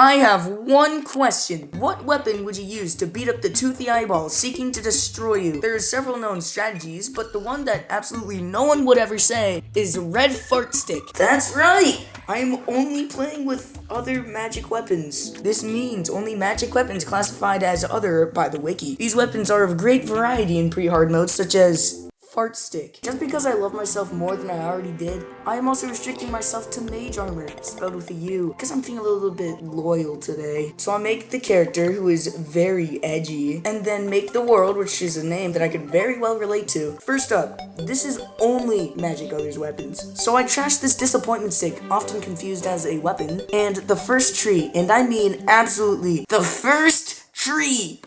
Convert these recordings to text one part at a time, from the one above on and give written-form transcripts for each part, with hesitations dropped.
I have one question. What weapon would you use to beat up the toothy eyeball seeking to destroy you? There are several known strategies, but the one that absolutely no one would ever say is red fart stick. That's right! I'm only playing with other magic weapons. This means only magic weapons classified as other by the wiki. These weapons are of great variety in pre-hard mode, such as fart stick. Just because I love myself more than I already did, I am also restricting myself to mage armor, spelled with a U, because I'm feeling a little bit loyal today. So I make the character, who is very edgy, and then make the world, which is a name that I could very well relate to. First up, this is only Magic Others weapons. So I trashed this disappointment stick, often confused as a weapon, and the first tree, and I mean absolutely the first tree.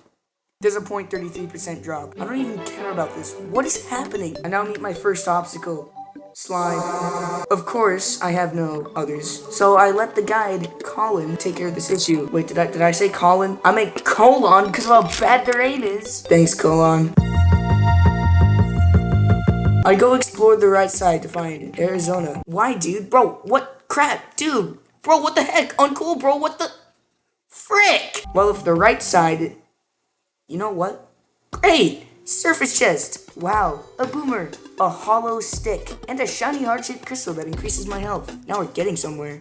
There's a 0.33% drop. I don't even care about this. What is happening? I now meet my first obstacle. Slime. Of course, I have no others. So I let the guide, Colin, take care of this issue. Wait, did I say Colin? I meant colon because of how bad their aim is. Thanks, Colon. I go explore the right side to find Arizona. Why, dude? Bro, what crap? Dude, bro, what the heck? Uncool, bro, what the frick? Well, if the right side... You know what? Great! Surface chest! Wow, a boomer, a hollow stick, and a shiny heart-shaped crystal that increases my health. Now we're getting somewhere.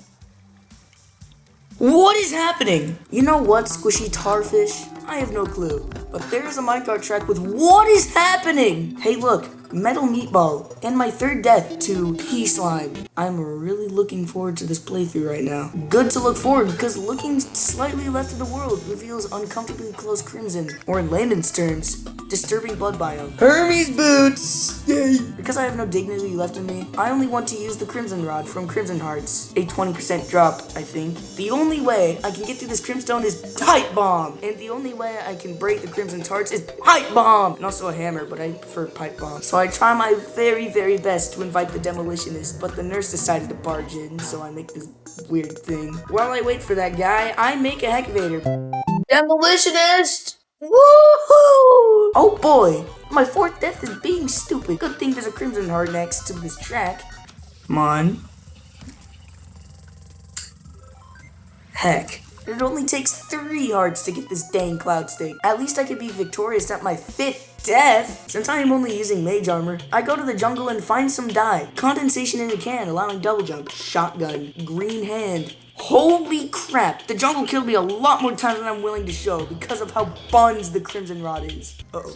What is happening? You know what, squishy tarfish? I have no clue. But there's a minecart track with what is happening? Hey look, metal meatball, and my third death to pea slime. I'm really looking forward to this playthrough right now. Good to look forward because looking slightly left of the world reveals uncomfortably close crimson, or in layman's terms, disturbing blood biome. Hermes boots! Yay! Because I have no dignity left in me, I only want to use the crimson rod from Crimson Hearts. A 20% drop, I think. The only way I can get through this crimstone is pipe bomb, and the only way I can break the crimson tarts is pipe bomb, and also a hammer, but I prefer pipe bomb. So I try my very, very best to invite the demolitionist, but the nurse decided to barge in, so I make this weird thing. While I wait for that guy, I make a heckvator. Demolitionist! Woohoo! Oh boy, my fourth death is being stupid. Good thing there's a crimson heart next to this track. Come on. Heck. It only takes 3 hearts to get this dang cloud stake. At least I could be victorious at my 5th death. Since I am only using mage armor, I go to the jungle and find some dye. Condensation in a can, allowing double jump. Shotgun. Green hand. Holy crap, the jungle killed me a lot more times than I'm willing to show because of how buns the crimson rod is. Uh-oh.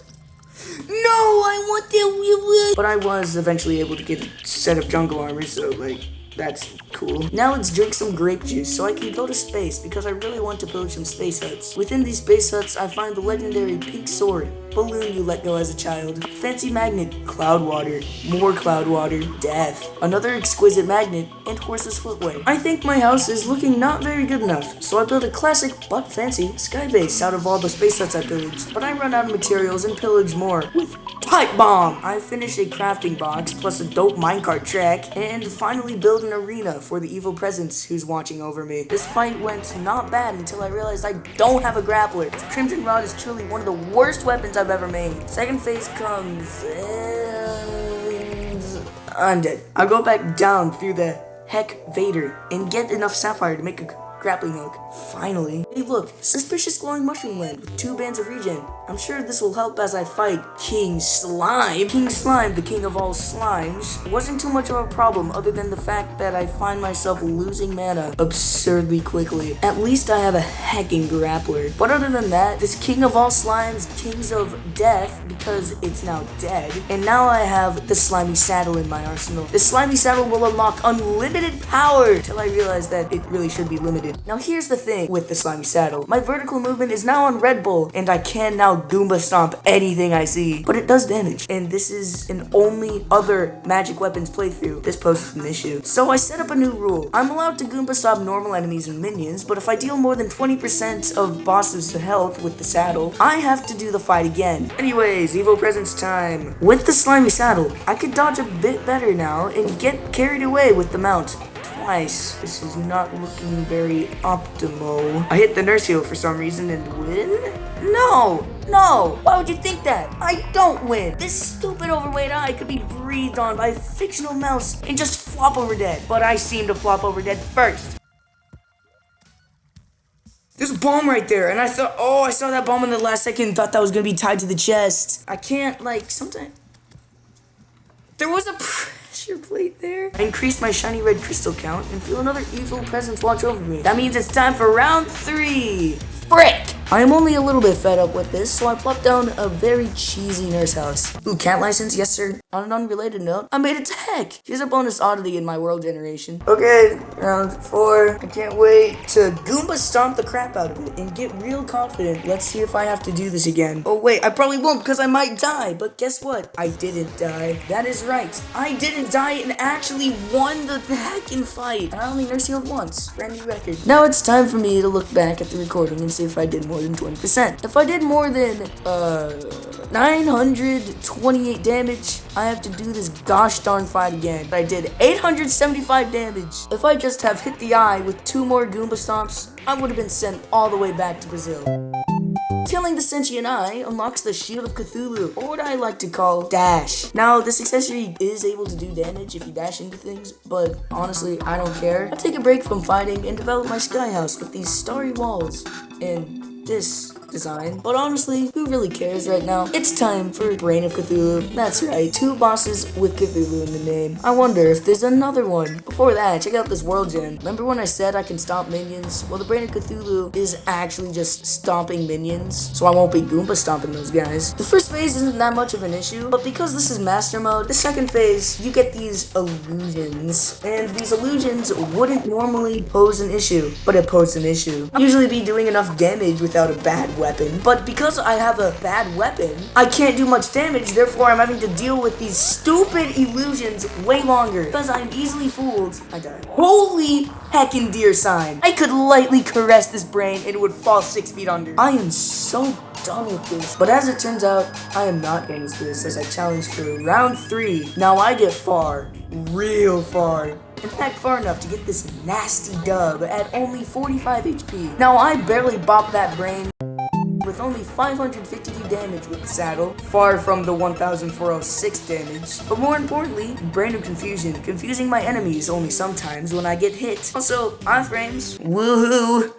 No, I want that. But I was eventually able to get a set of jungle armor, so like... That's cool. Now let's drink some grape juice so I can go to space because I really want to build some space huts. Within these space huts, I find the legendary pink sword, balloon you let go as a child, fancy magnet, cloud water, more cloud water, death, another exquisite magnet, and horse's footway. I think my house is looking not very good enough, so I build a classic but fancy sky base out of all the space huts I pillaged. But I run out of materials and pillage more with pipe bomb! I finish a crafting box, plus a dope minecart track, and finally build an arena for the evil presence who's watching over me. This fight went not bad until I realized I don't have a grappler. The Crimson Rod is truly one of the worst weapons I've ever made. Second phase comes, and I'm dead. I go back down through the heck Vader and get enough sapphire to make a grappling hook. Finally. Hey look, suspicious glowing mushroom land with 2 bands of regen. I'm sure this will help as I fight King Slime. King Slime, the king of all slimes, wasn't too much of a problem other than the fact that I find myself losing mana absurdly quickly. At least I have a hecking grappler. But other than that, this king of all slimes, kings of death, because it's now dead, and now I have the slimy saddle in my arsenal. The slimy saddle will unlock unlimited power till I realize that it really should be limited. Now here's the thing with the slimy saddle. My vertical movement is now on Red Bull, and I can now Goomba stomp anything I see. But it does damage, and this is an only other magic weapons playthrough. This poses an issue. So I set up a new rule. I'm allowed to Goomba stomp normal enemies and minions, but if I deal more than 20% of bosses to health with the saddle, I have to do the fight again. Anyways, evil presence time. With the slimy saddle, I could dodge a bit better now and get carried away with the mount. Nice. This is not looking very optimal. I hit the nurse heal for some reason and win? No! No! Why would you think that? I don't win! This stupid overweight eye could be breathed on by a fictional mouse and just flop over dead. But I seem to flop over dead first. There's a bomb right there, and I thought, oh, I saw that bomb in the last second and thought that was gonna be tied to the chest. I can't, like, sometimes... There was a pressure plate there. I increased my shiny red crystal count and feel another evil presence watch over me. That means it's time for round 3. Frick! I am only a little bit fed up with this, so I plopped down a very cheesy nurse house. Ooh, cat license? Yes, sir. On an unrelated note, I made it to heck. Here's a bonus oddity in my world generation. Okay, round 4. I can't wait to Goomba stomp the crap out of it and get real confident. Let's see if I have to do this again. Oh, wait, I probably won't because I might die. But guess what? I didn't die. That is right. I didn't die and actually won the heckin' fight. And I only nurse healed once. Brand new record. Now it's time for me to look back at the recording and see if I did more than 20%. If I did more than 928 damage, I have to do this gosh darn fight again. I did 875 damage. If I just have hit the eye with 2 more Goomba stomps, I would have been sent all the way back to Brazil. Killing the sentient eye unlocks the Shield of Cthulhu, or what I like to call Dash. Now, this accessory is able to do damage if you dash into things, but honestly, I don't care. I take a break from fighting and develop my sky house with these starry walls and this design. But honestly, who really cares right now? It's time for Brain of Cthulhu. That's right, 2 bosses with Cthulhu in the name. I wonder if there's another one. Before that, check out this world gen. Remember when I said I can stomp minions? Well, the Brain of Cthulhu is actually just stomping minions, so I won't be Goomba stomping those guys. The first phase isn't that much of an issue, but because this is master mode, the second phase, you get these illusions. And these illusions wouldn't normally pose an issue, but it posed an issue. I'd usually be doing enough damage without a bad weapon, but because I have a bad weapon, I can't do much damage, therefore I'm having to deal with these stupid illusions way longer. Because I'm easily fooled, I died. Holy heckin' deer sign. I could lightly caress this brain and it would fall 6 feet under. I am so done with this. But as it turns out, I am not against this as I challenge for round 3. Now I get far, real far. In fact, far enough to get this nasty dub at only 45 HP. Now I barely bopped that brain with only 552 damage with the saddle, far from the 1406 damage. But more importantly, Brain of Confusion, confusing my enemies only sometimes when I get hit. Also, iframes, woohoo!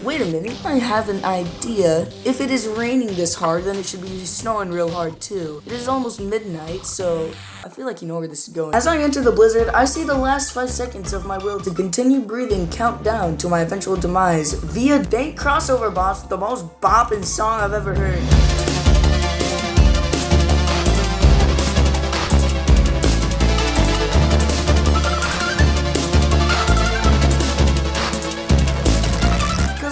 Wait a minute, I have an idea. If it is raining this hard, then it should be snowing real hard too. It is almost midnight, so I feel like you know where this is going. As I enter the blizzard, I see the last 5 seconds of my will to continue breathing count down to my eventual demise via dank crossover boss, the most bopping song I've ever heard.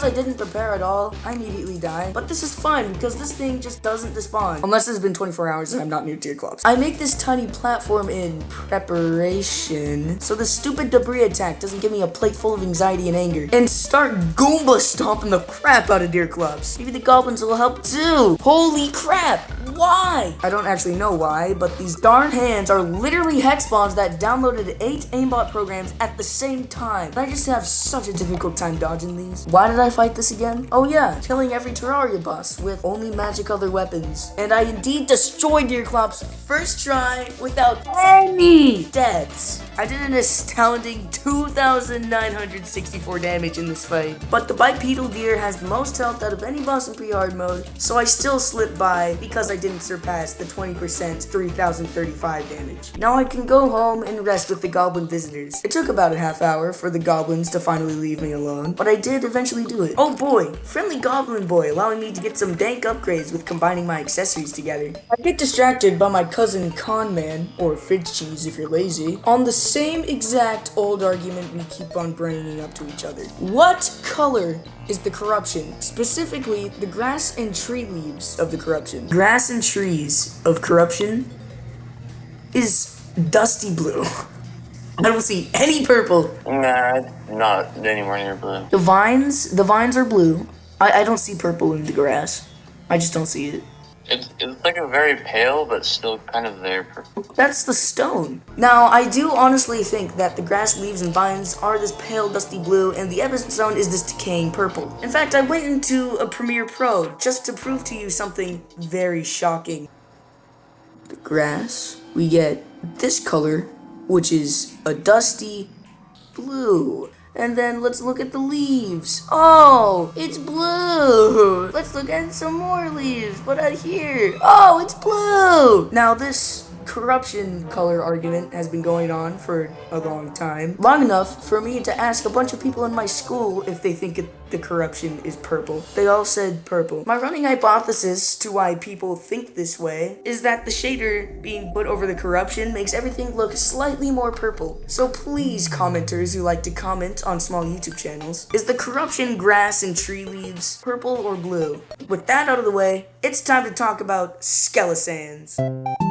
I didn't prepare at all, I immediately die. But this is fine because this thing just doesn't despawn. Unless it's been 24 hours and I'm not near tier clubs. I make this tiny platform in preparation so the stupid debris attack doesn't give me a plate full of anxiety and anger. And start Goomba stomping the crap out of deer clubs. Maybe the goblins will help too. Holy crap! Why? I don't actually know why, but these darn hands are literally hex spawns that downloaded 8 aimbot programs at the same time. And I just have such a difficult time dodging these. Why did I fight this again? Oh yeah, killing every Terraria boss with only magic other weapons. And I indeed destroyed Deerclops first try without any deaths. I did an astounding 2,964 damage in this fight. But the bipedal deer has the most health out of any boss in pre-hard mode, so I still slipped by because I didn't surpass the 20% 3,035 damage. Now I can go home and rest with the goblin visitors. It took about a half hour for the goblins to finally leave me alone, but I did eventually do it. Oh boy, friendly goblin boy allowing me to get some dank upgrades with combining my accessories together. I get distracted by my cousin Conman, or Fridge Cheese if you're lazy, on the same exact old argument we keep on bringing up to each other. What color is the corruption? Specifically, the grass and tree leaves of the corruption. Grass and trees of corruption is dusty blue. I don't see any purple. Nah, not anywhere near blue. The vines are blue. I don't see purple in the grass. I just don't see it. It's like a very pale, but still kind of there. That's the stone. Now, I do honestly think that the grass, leaves, and vines are this pale, dusty blue, and the stone is this decaying purple. In fact, I went into a Premiere Pro just to prove to you something very shocking. The grass, we get this color, which is a dusty blue. And then let's look at the leaves. Oh, it's blue. Let's look at some more leaves. What out here? Oh, it's blue. Now this corruption color argument has been going on for a long time. Long enough for me to ask a bunch of people in my school if they think the corruption is purple. They all said purple. My running hypothesis to why people think this way is that the shader being put over the corruption makes everything look slightly more purple. So please, commenters who like to comment on small YouTube channels, is the corruption grass and tree leaves purple or blue? With that out of the way, it's time to talk about skeletons.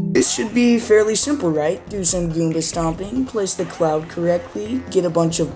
This should be fairly simple, right? Do some Goomba stomping, place the cloud correctly, get a bunch of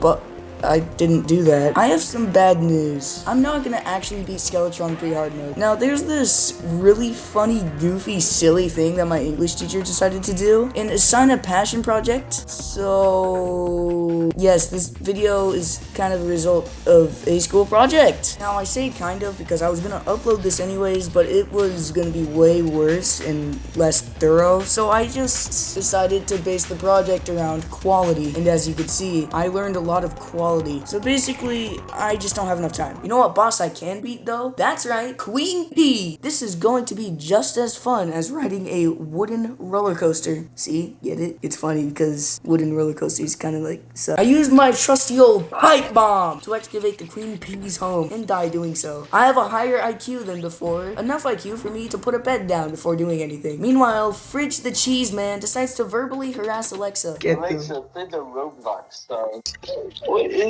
I didn't do that. I have some bad news. I'm not gonna actually beat Skeletron pre-hard mode. Now, there's this really funny, goofy, silly thing that my English teacher decided to do and assign a passion project. So, yes, this video is kind of a result of a school project. Now, I say kind of because I was gonna upload this anyways, but it was gonna be way worse and less thorough. So I just decided to base the project around quality. And as you can see, I learned a lot of quality. So basically, I just don't have enough time. You know what boss I can beat though? That's right, Queen P! This is going to be just as fun as riding a wooden roller coaster. See? Get it? It's funny because wooden roller coasters kind of like suck. I used my trusty old pipe bomb to excavate the Queen P's home and die doing so. I have a higher IQ than before, enough IQ for me to put a bed down before doing anything. Meanwhile, Fridge the Cheese Man decides to verbally harass Alexa. Alexa, play the Roblox song. What is this?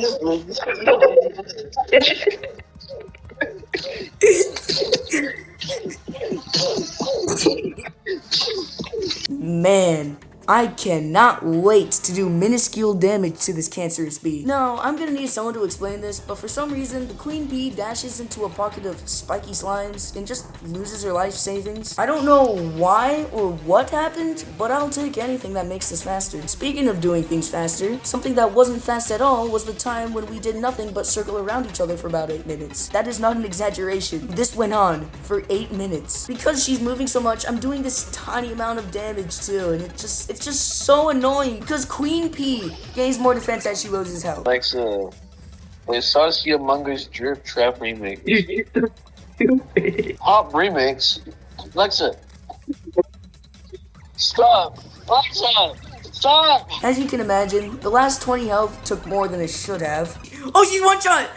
Man, I cannot wait to do minuscule damage to this cancerous bee. No, I'm gonna need someone to explain this, but for some reason, the queen bee dashes into a pocket of spiky slimes and just loses her life savings. I don't know why or what happened, but I'll take anything that makes this faster. Speaking of doing things faster, something that wasn't fast at all was the time when we did nothing but circle around each other for about 8 minutes. That is not an exaggeration. This went on for 8 minutes. Because she's moving so much, I'm doing this tiny amount of damage too, and it's just so annoying because Queen P gains more defense as she loses health. Alexa, play Saucy Among Us Drip Trap Remix. Pop Remix? Alexa, stop! Alexa, stop! As you can imagine, the last 20 health took more than it should have. Oh, she's one shot!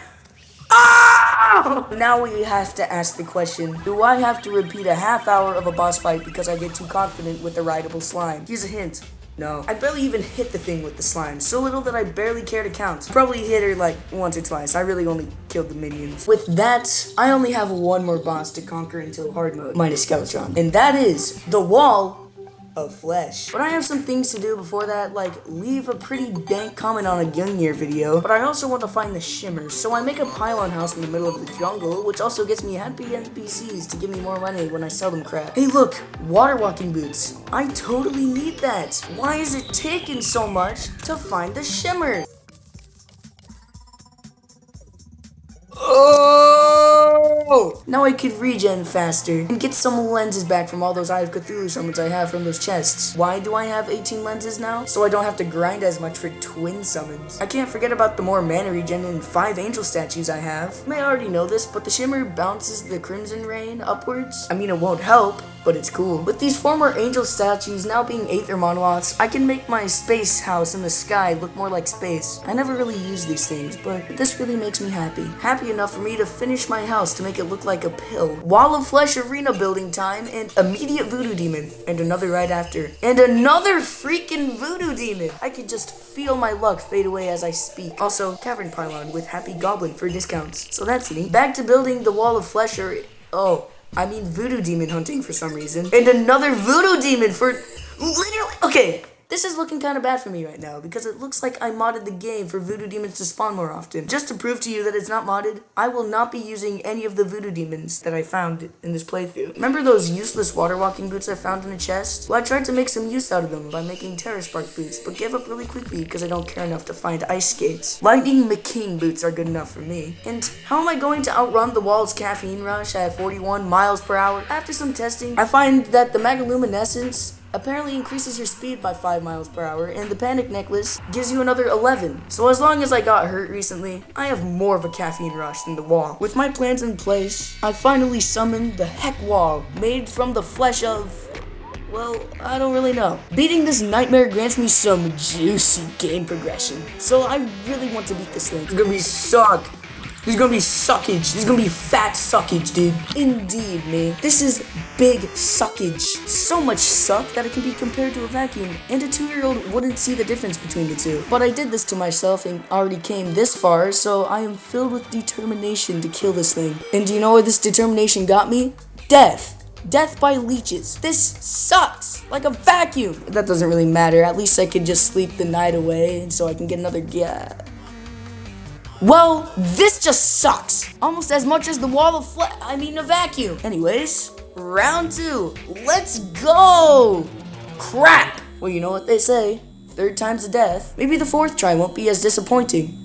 Ah! Now we have to ask the question, do I have to repeat a half hour of a boss fight because I get too confident with the rideable slime? Here's a hint. No. I barely even hit the thing with the slime. So little that I barely care to count. Probably hit her like once or twice. I really only killed the minions. With that, I only have one more boss to conquer until hard mode, minus Skeletron. And that is the wall of flesh. But I have some things to do before that, like leave a pretty dank comment on a Gungnir video, but I also want to find the shimmers, so I make a pylon house in the middle of the jungle, which also gets me happy NPCs to give me more money when I sell them crap. Hey look, water walking boots. I totally need that. Why is it taking so much to find the shimmer? Oh! Now I could regen faster and get some lenses back from all those Eye of Cthulhu summons I have from those chests. Why do I have 18 lenses now? So I don't have to grind as much for twin summons. I can't forget about the more mana regen and 5 angel statues I have. You may already know this, but the shimmer bounces the crimson rain upwards. I mean, it won't help, but it's cool. With these former angel statues now being aether monoliths, I can make my space house in the sky look more like space. I never really use these things, but this really makes me happy. Happy enough for me to finish my house to make it look like a pill. Wall of Flesh arena building time, and immediate voodoo demon, and another right after, and another freaking voodoo demon. I could just feel my luck fade away as I speak. Also, cavern pylon with happy goblin for discounts. So that's neat. Back to building the Wall of Flesh voodoo demon hunting for some reason. And another voodoo demon for literally. Okay, this is looking kind of bad for me right now because it looks like I modded the game for voodoo demons to spawn more often. Just to prove to you that it's not modded, I will not be using any of the voodoo demons that I found in this playthrough. Remember those useless water walking boots I found in a chest? Well, I tried to make some use out of them by making Terra Spark boots, but gave up really quickly because I don't care enough to find ice skates. Lightning McKing boots are good enough for me. And how am I going to outrun the wall's caffeine rush at 41 miles per hour? After some testing, I find that the Magaluminescence apparently increases your speed by 5 miles per hour, and the panic necklace gives you another 11. So as long as I got hurt recently, I have more of a caffeine rush than the wall. With my plans in place, I finally summoned the heck wall, made from the flesh of... well, I don't really know. Beating this nightmare grants me some juicy game progression, so I really want to beat this thing. It's gonna be suck. This is gonna be suckage. This is gonna be fat suckage, dude. Indeed, man. This is big suckage. So much suck that it can be compared to a vacuum, and a 2-year-old wouldn't see the difference between the two. But I did this to myself and already came this far, so I am filled with determination to kill this thing. And do you know where this determination got me? Death. Death by leeches. This sucks like a vacuum. That doesn't really matter. At least I could just sleep the night away, and so I can get another Well, this just sucks. Almost as much as the wall of a vacuum. Anyways, round 2. Let's go. Crap. Well, you know what they say. 3rd time's a death. Maybe the 4th try won't be as disappointing.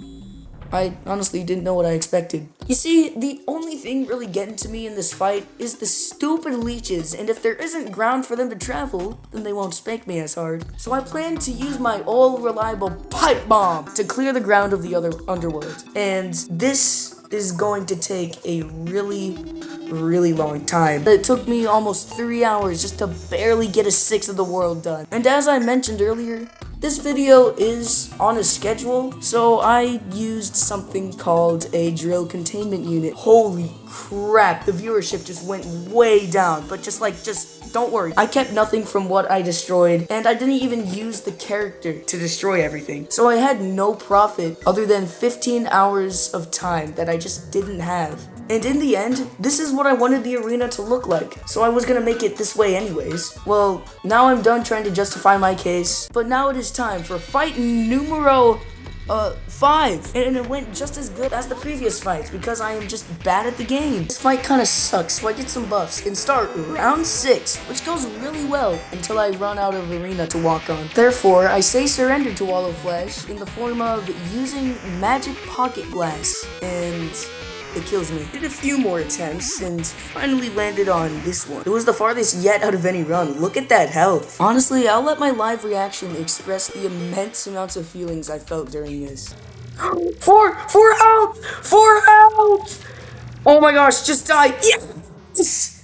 I honestly didn't know what I expected. You see, the only thing really getting to me in this fight is the stupid leeches, and if there isn't ground for them to travel, then they won't spank me as hard. So I plan to use my all-reliable pipe bomb to clear the ground of the other underworld. And this is going to take a really long time. It took me almost 3 hours just to barely get a 1/6 of the world done. And as I mentioned earlier, this video is on a schedule, so I used something called a drill containment unit. Holy crap, the viewership just went way down, but just don't worry. I kept nothing from what I destroyed, and I didn't even use the character to destroy everything. So I had no profit other than 15 hours of time that I just didn't have. And in the end, this is what I wanted the arena to look like, so I was gonna make it this way anyways. Well, now I'm done trying to justify my case, but now it is time for fight numero 5, and it went just as good as the previous fights because I am just bad at the game. This fight kinda sucks, so I get some buffs and start round 6, which goes really well until I run out of arena to walk on. Therefore, I say surrender to Wall of Flesh in the form of using magic pocket glass, and it kills me. Did a few more attempts and finally landed on this one. It was the farthest yet out of any run. Look at that health. Honestly, I'll let my live reaction express the immense amounts of feelings I felt during this. 4 health! 4 health! Oh my gosh, just die. Yes!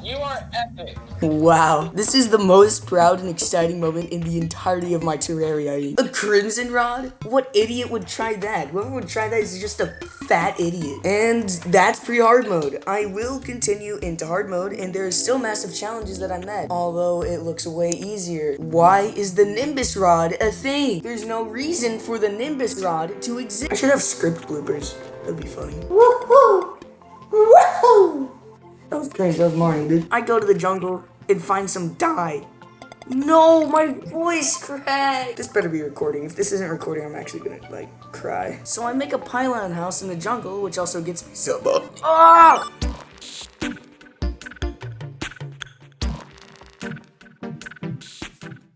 You are epic. Wow, this is the most proud and exciting moment in the entirety of my Terraria. A crimson rod? What idiot would try that? Whoever would try that is just a fat idiot. And that's pre-hard mode. I will continue into hard mode, and there are still massive challenges that I met, although it looks way easier. Why is the Nimbus rod a thing? There's no reason for the Nimbus rod to exist. I should have script bloopers. That'd be funny. Woohoo! Woohoo! That was crazy. That was morning, dude. I go to the jungle and find some dye. No, my voice cracked. This better be recording. If this isn't recording, I'm actually gonna, cry. So I make a pylon house in the jungle, which also gets me some up. Ah!